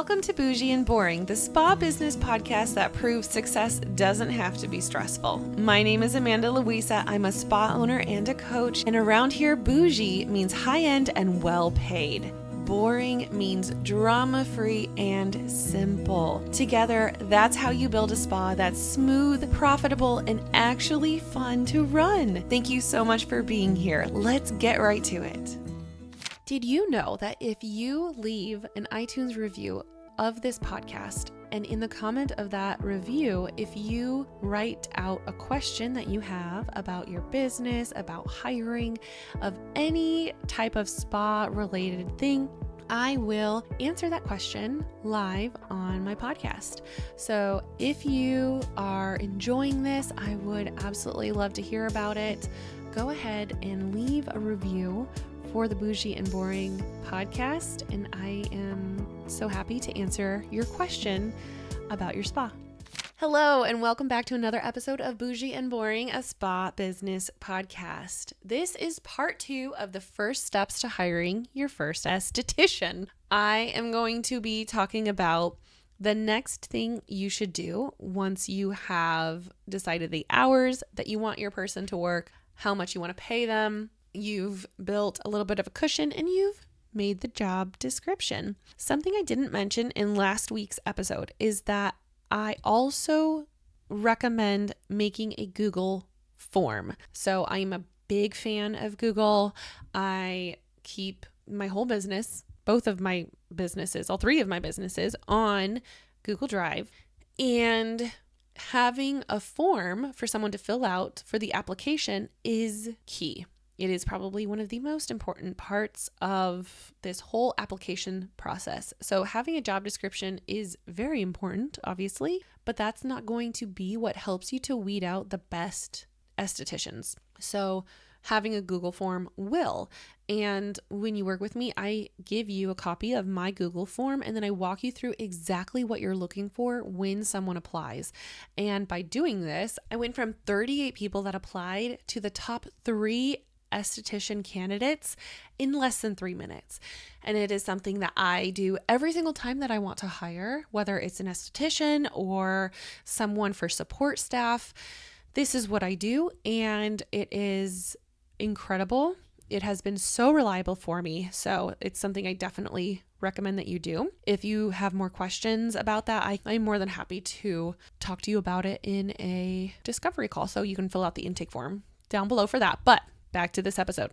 Welcome to Bougie and Boring, the spa business podcast that proves success doesn't have to be stressful. My name is Amanda Louisa. I'm a spa owner and a coach, and around here, bougie means high-end and well-paid. Boring means drama-free and simple. Together, that's how you build a spa that's smooth, profitable, and actually fun to run. Thank you so much for being here. Let's get right to it. Did you know that if you leave an iTunes review of this podcast, and in the comment of that review, if you write out a question that you have about your business, about hiring, of any type of spa related thing, I will answer that question live on my podcast. So if you are enjoying this, I would absolutely love to hear about it. Go ahead and leave a review for the Bougie and Boring podcast, and I am so happy to answer your question about your spa. Hello, and welcome back to another episode of Bougie and Boring, a spa business podcast. This is part 2 of the first steps to hiring your first esthetician. I am going to be talking about the next thing you should do once you have decided the hours that you want your person to work, how much you want to pay them, you've built a little bit of a cushion, and you've made the job description. Something I didn't mention in last week's episode is that I also recommend making a Google form. So I'm a big fan of Google. I keep my whole business, both of my businesses, all 3 of my businesses on Google Drive, and having a form for someone to fill out for the application is key. It is probably one of the most important parts of this whole application process. So having a job description is very important, obviously, but that's not going to be what helps you to weed out the best estheticians. So having a Google form will. And when you work with me, I give you a copy of my Google form, and then I walk you through exactly what you're looking for when someone applies. And by doing this, I went from 38 people that applied to the top 3 esthetician candidates in less than 3 minutes. And it is something that I do every single time that I want to hire, whether it's an esthetician or someone for support staff. This is what I do, and it is incredible. It has been so reliable for me. So it's something I definitely recommend that you do. If you have more questions about that, I'm more than happy to talk to you about it in a discovery call. So you can fill out the intake form down below for that. But back to this episode.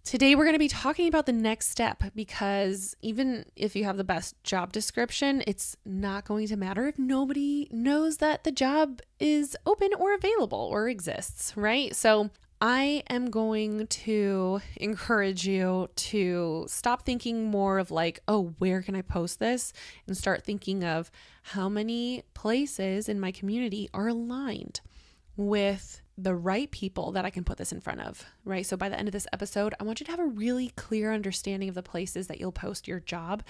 Today, we're going to be talking about the next step, because even if you have the best job description, it's not going to matter if nobody knows that the job is open or available or exists, right? So I am going to encourage you to stop thinking more of like, oh, where can I post this? And start thinking of how many places in my community are aligned with the right people that I can put this in front of, right? So by the end of this episode, I want you to have a really clear understanding of the places that you'll post your job,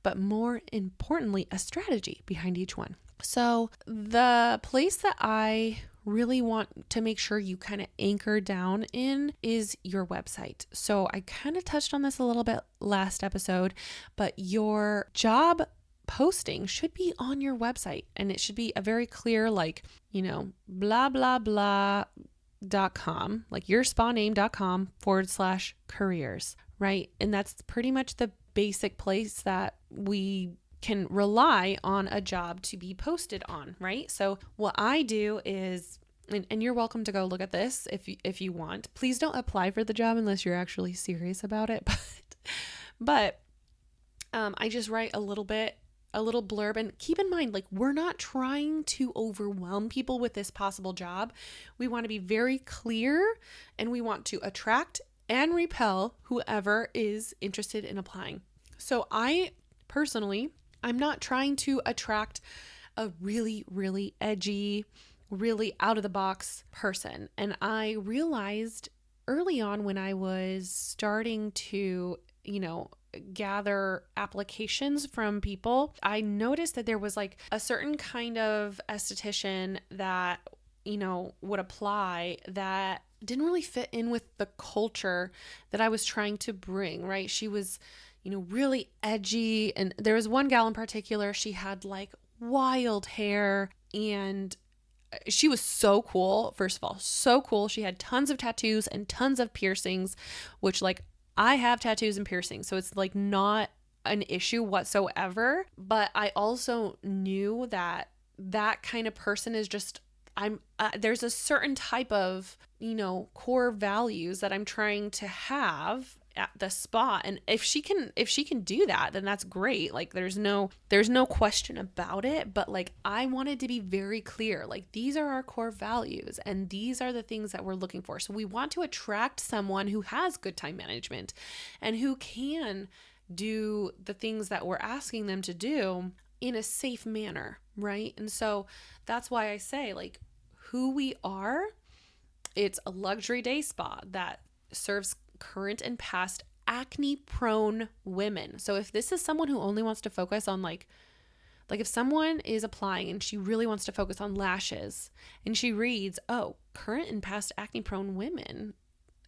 but more importantly, a strategy behind each one. So the place that I really want to make sure you kind of anchor down in is your website. So I kind of touched on this a little bit last episode, but your job posting should be on your website, and it should be a very clear, like, blah, blah, blah.com, like yourspaname.com/careers, right? And that's pretty much the basic place that we can rely on a job to be posted on, right? So what I do is, and you're welcome to go look at this if you want. Please don't apply for the job unless you're actually serious about it. But I just write a little blurb, and keep in mind, like, we're not trying to overwhelm people with this possible job. We want to be very clear, and we want to attract and repel whoever is interested in applying. So I'm not trying to attract a really, really edgy, really out of the box person. And I realized early on when I was starting to, gather applications from people, I noticed that there was like a certain kind of esthetician that, would apply that didn't really fit in with the culture that I was trying to bring, right? She was, really edgy. And there was one gal in particular, she had like wild hair and she was so cool. First of all, so cool. She had tons of tattoos and tons of piercings, which like I have tattoos and piercings. So it's like not an issue whatsoever. But I also knew that that kind of person is just, there's a certain type of, core values that I'm trying to have at the spa. And if she can do that, then that's great. Like there's no question about it. But like I wanted to be very clear, like these are our core values and these are the things that we're looking for. So we want to attract someone who has good time management and who can do the things that we're asking them to do in a safe manner, right? And so that's why I say like who we are, it's a luxury day spa that serves current and past acne prone women. So if this is someone who only wants to focus on like if someone is applying and she really wants to focus on lashes and she reads, oh, current and past acne prone women,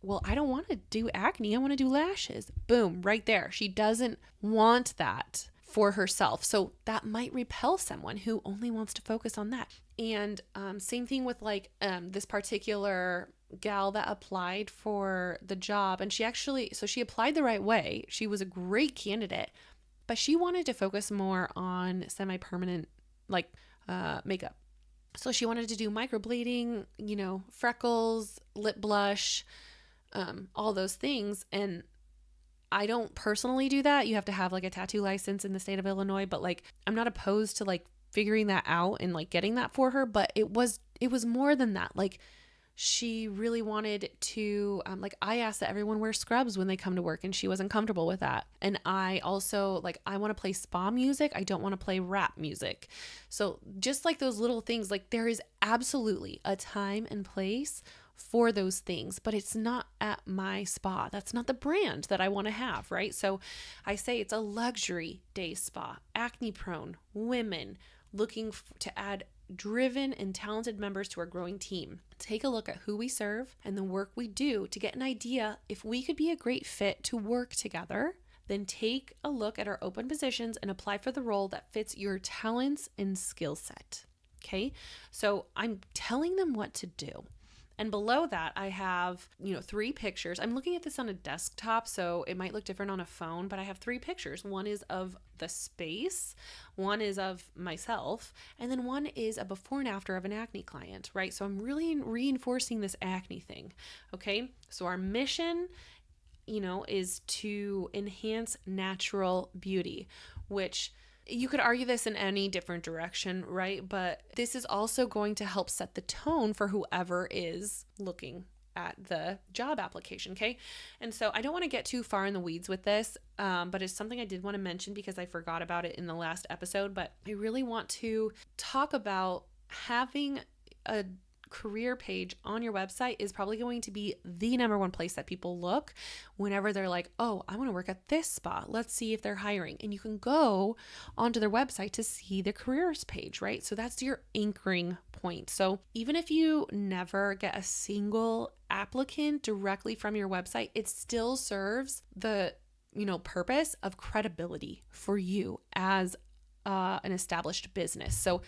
well, I don't want to do acne. I want to do lashes. Boom, right there. She doesn't want that for herself. So that might repel someone who only wants to focus on that. And same thing with like this particular gal that applied for the job. And she applied the right way. She was a great candidate, but she wanted to focus more on semi-permanent like makeup. So she wanted to do microblading, freckles, lip blush, all those things. And I don't personally do that. You have to have like a tattoo license in the state of Illinois, but like I'm not opposed to like figuring that out and like getting that for her, but it was more than that. Like she really wanted to like I asked that everyone wear scrubs when they come to work and she wasn't comfortable with that. And I also like I want to play spa music. I don't want to play rap music. So just like those little things, like there is absolutely a time and place for those things, but it's not at my spa. That's not the brand that I want to have, right? So I say it's a luxury day spa, acne prone women looking to add driven and talented members to our growing team. Take a look at who we serve and the work we do to get an idea if we could be a great fit to work together. Then take a look at our open positions and apply for the role that fits your talents and skill set. Okay, so I'm telling them what to do. And below that, I have, 3 pictures. I'm looking at this on a desktop, so it might look different on a phone, but I have 3 pictures. One is of the space, one is of myself, and then one is a before and after of an acne client, right? So I'm really reinforcing this acne thing, okay? So our mission, is to enhance natural beauty, which you could argue this in any different direction, right? But this is also going to help set the tone for whoever is looking at the job application, okay? And so I don't want to get too far in the weeds with this, but it's something I did want to mention because I forgot about it in the last episode. But I really want to talk about having a career page on your website is probably going to be the number one place that people look whenever they're like, oh, I want to work at this spa. Let's see if they're hiring. And you can go onto their website to see the careers page, right? So that's your anchoring point. So even if you never get a single applicant directly from your website, it still serves the, purpose of credibility for you as an established business. So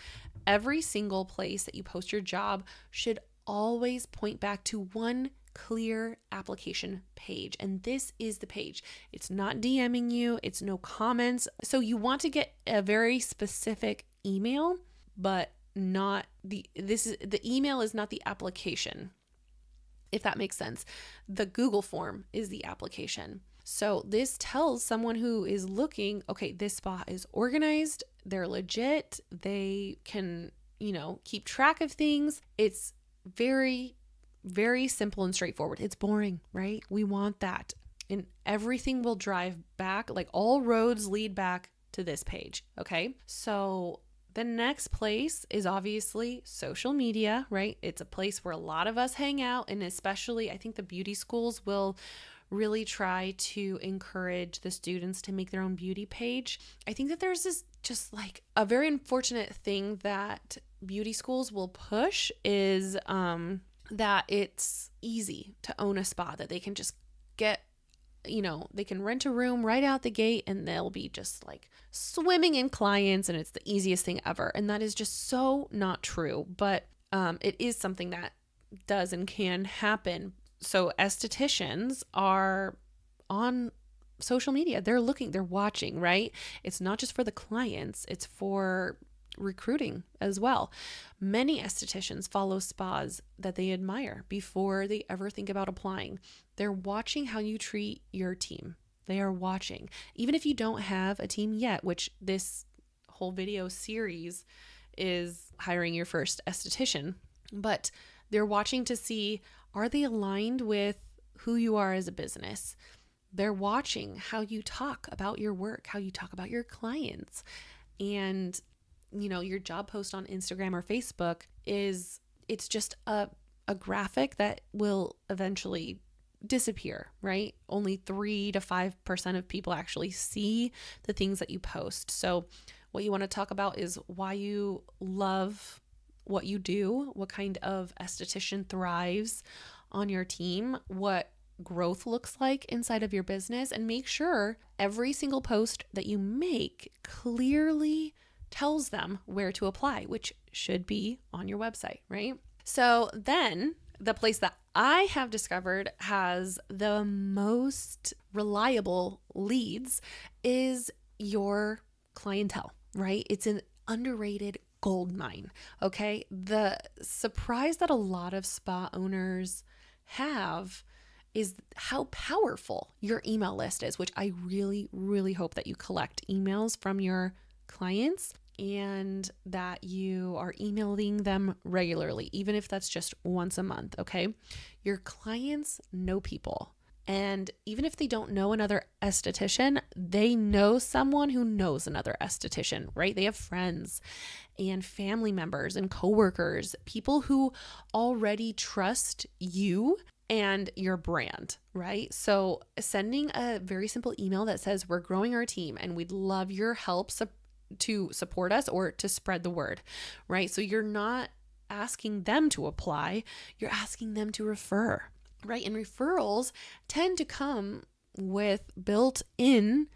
every single place that you post your job should always point back to one clear application page. And this is the page. It's not DMing you. It's no comments. So you want to get a very specific email, but not the email is not the application, if that makes sense. The Google form is the application. So this tells someone who is looking, okay, this spa is organized, they're legit, they can, keep track of things. It's very, very simple and straightforward. It's boring, right? We want that. And everything will drive back, like all roads lead back to this page, okay? So the next place is obviously social media, right? It's a place where a lot of us hang out, and especially I think the beauty schools will really try to encourage the students to make their own beauty page. I think that there's this just like a very unfortunate thing that beauty schools will push is that it's easy to own a spa, that they can just get they can rent a room right out the gate and they'll be just like swimming in clients and it's the easiest thing ever. And that is just so not true. But it is something that does and can happen. So estheticians are on social media. They're looking, they're watching, right? It's not just for the clients, it's for recruiting as well. Many estheticians follow spas that they admire before they ever think about applying. They're watching how you treat your team. They are watching. Even if you don't have a team yet, which this whole video series is hiring your first esthetician, but they're watching to see, are they aligned with who you are as a business? They're watching how you talk about your work, how you talk about your clients. And, your job post on Instagram or Facebook it's just a graphic that will eventually disappear, right? Only 3 to 5% of people actually see the things that you post. So what you want to talk about is why you love what you do, what kind of esthetician thrives on your team, what growth looks like inside of your business, and make sure every single post that you make clearly tells them where to apply, which should be on your website, right? So then the place that I have discovered has the most reliable leads is your clientele, right? It's an underrated gold mine, okay? The surprise that a lot of spa owners have is how powerful your email list is, which I really, really hope that you collect emails from your clients and that you are emailing them regularly, even if that's just once a month, okay? Your clients know people. And even if they don't know another esthetician, they know someone who knows another esthetician, right? They have friends and family members and coworkers, people who already trust you and your brand, right? So sending a very simple email that says, we're growing our team and we'd love your help to support us or to spread the word, right? So you're not asking them to apply, you're asking them to refer, right? And referrals tend to come with built-in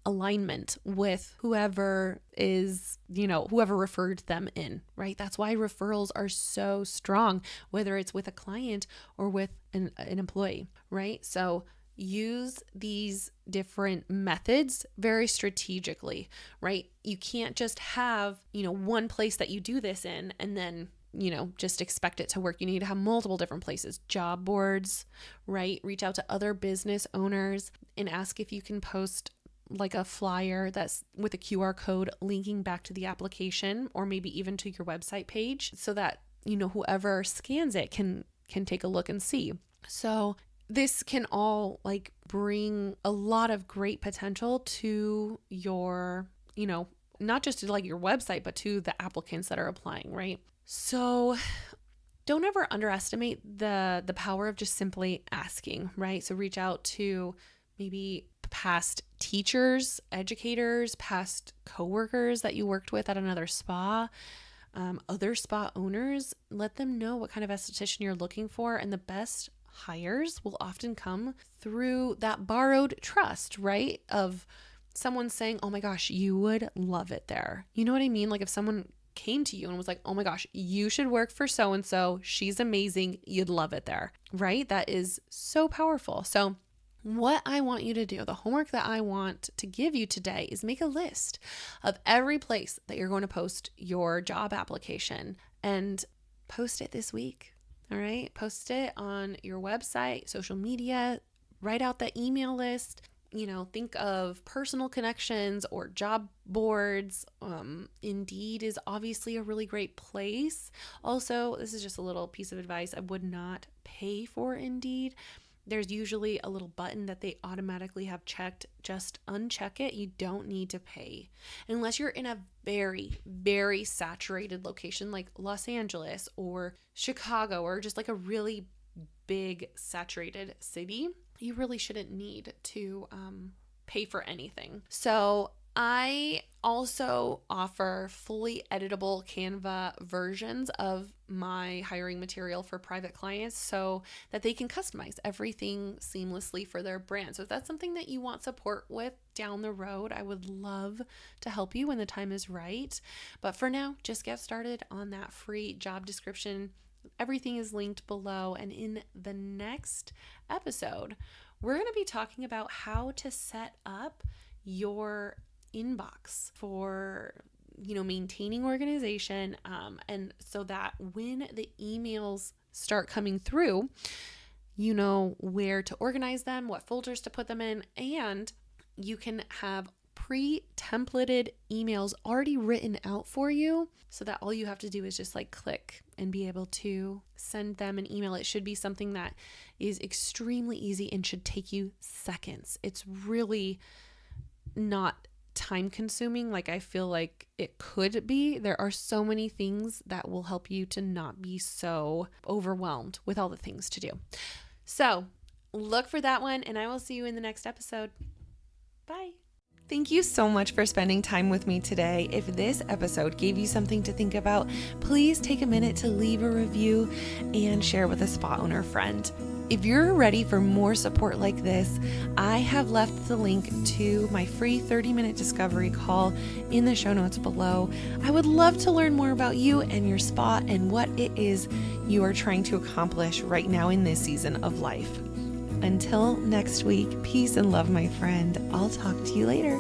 alignment with whoever is, whoever referred them in, right? That's why referrals are so strong, whether it's with a client or with an employee, right? So use these different methods very strategically, right? You can't just have, one place that you do this in and then just expect it to work. You need to have multiple different places, job boards, right? Reach out to other business owners and ask if you can post like a flyer that's with a QR code linking back to the application or maybe even to your website page so that, whoever scans it can take a look and see. So this can all bring a lot of great potential to your, not just to your website, but to the applicants that are applying, right? So don't ever underestimate the power of just simply asking, right? So reach out to maybe past teachers, educators, past coworkers that you worked with at another spa, other spa owners. Let them know what kind of esthetician you're looking for, and the best hires will often come through that borrowed trust, right? Of someone saying, oh my gosh, you would love it there. You know what I mean? If someone came to you and was like, oh my gosh, you should work for so-and-so. She's amazing. You'd love it there, right? That is so powerful. So what I want you to do, the homework that I want to give you today is make a list of every place that you're going to post your job application and post it this week. All right. Post it on your website, social media, write out the email list. Think of personal connections or job boards. Indeed is obviously a really great place. Also, this is just a little piece of advice. I would not pay for Indeed. There's usually a little button that they automatically have checked. Just uncheck it. You don't need to pay unless you're in a very, very saturated location like Los Angeles or Chicago or just a really big saturated city. You really shouldn't need to pay for anything. So I also offer fully editable Canva versions of my hiring material for private clients so that they can customize everything seamlessly for their brand. So if that's something that you want support with down the road, I would love to help you when the time is right. But for now, just get started on that free job description. Everything is linked below. And in the next episode, we're going to be talking about how to set up your inbox for maintaining organization, and so that when the emails start coming through, you know where to organize them, what folders to put them in, and you can have pre-templated emails already written out for you so that all you have to do is just click and be able to send them an email. It should be something that is extremely easy and should take you seconds. It's really not time consuming like I feel like it could be. There are so many things that will help you to not be so overwhelmed with all the things to do. So look for that one, and I will see you in the next episode. Bye. Thank you so much for spending time with me today. If this episode gave you something to think about, please take a minute to leave a review and share with a spa owner friend. If you're ready for more support like this, I have left the link to my free 30-minute discovery call in the show notes below. I would love to learn more about you and your spa and what it is you are trying to accomplish right now in this season of life. Until next week, peace and love, my friend. I'll talk to you later.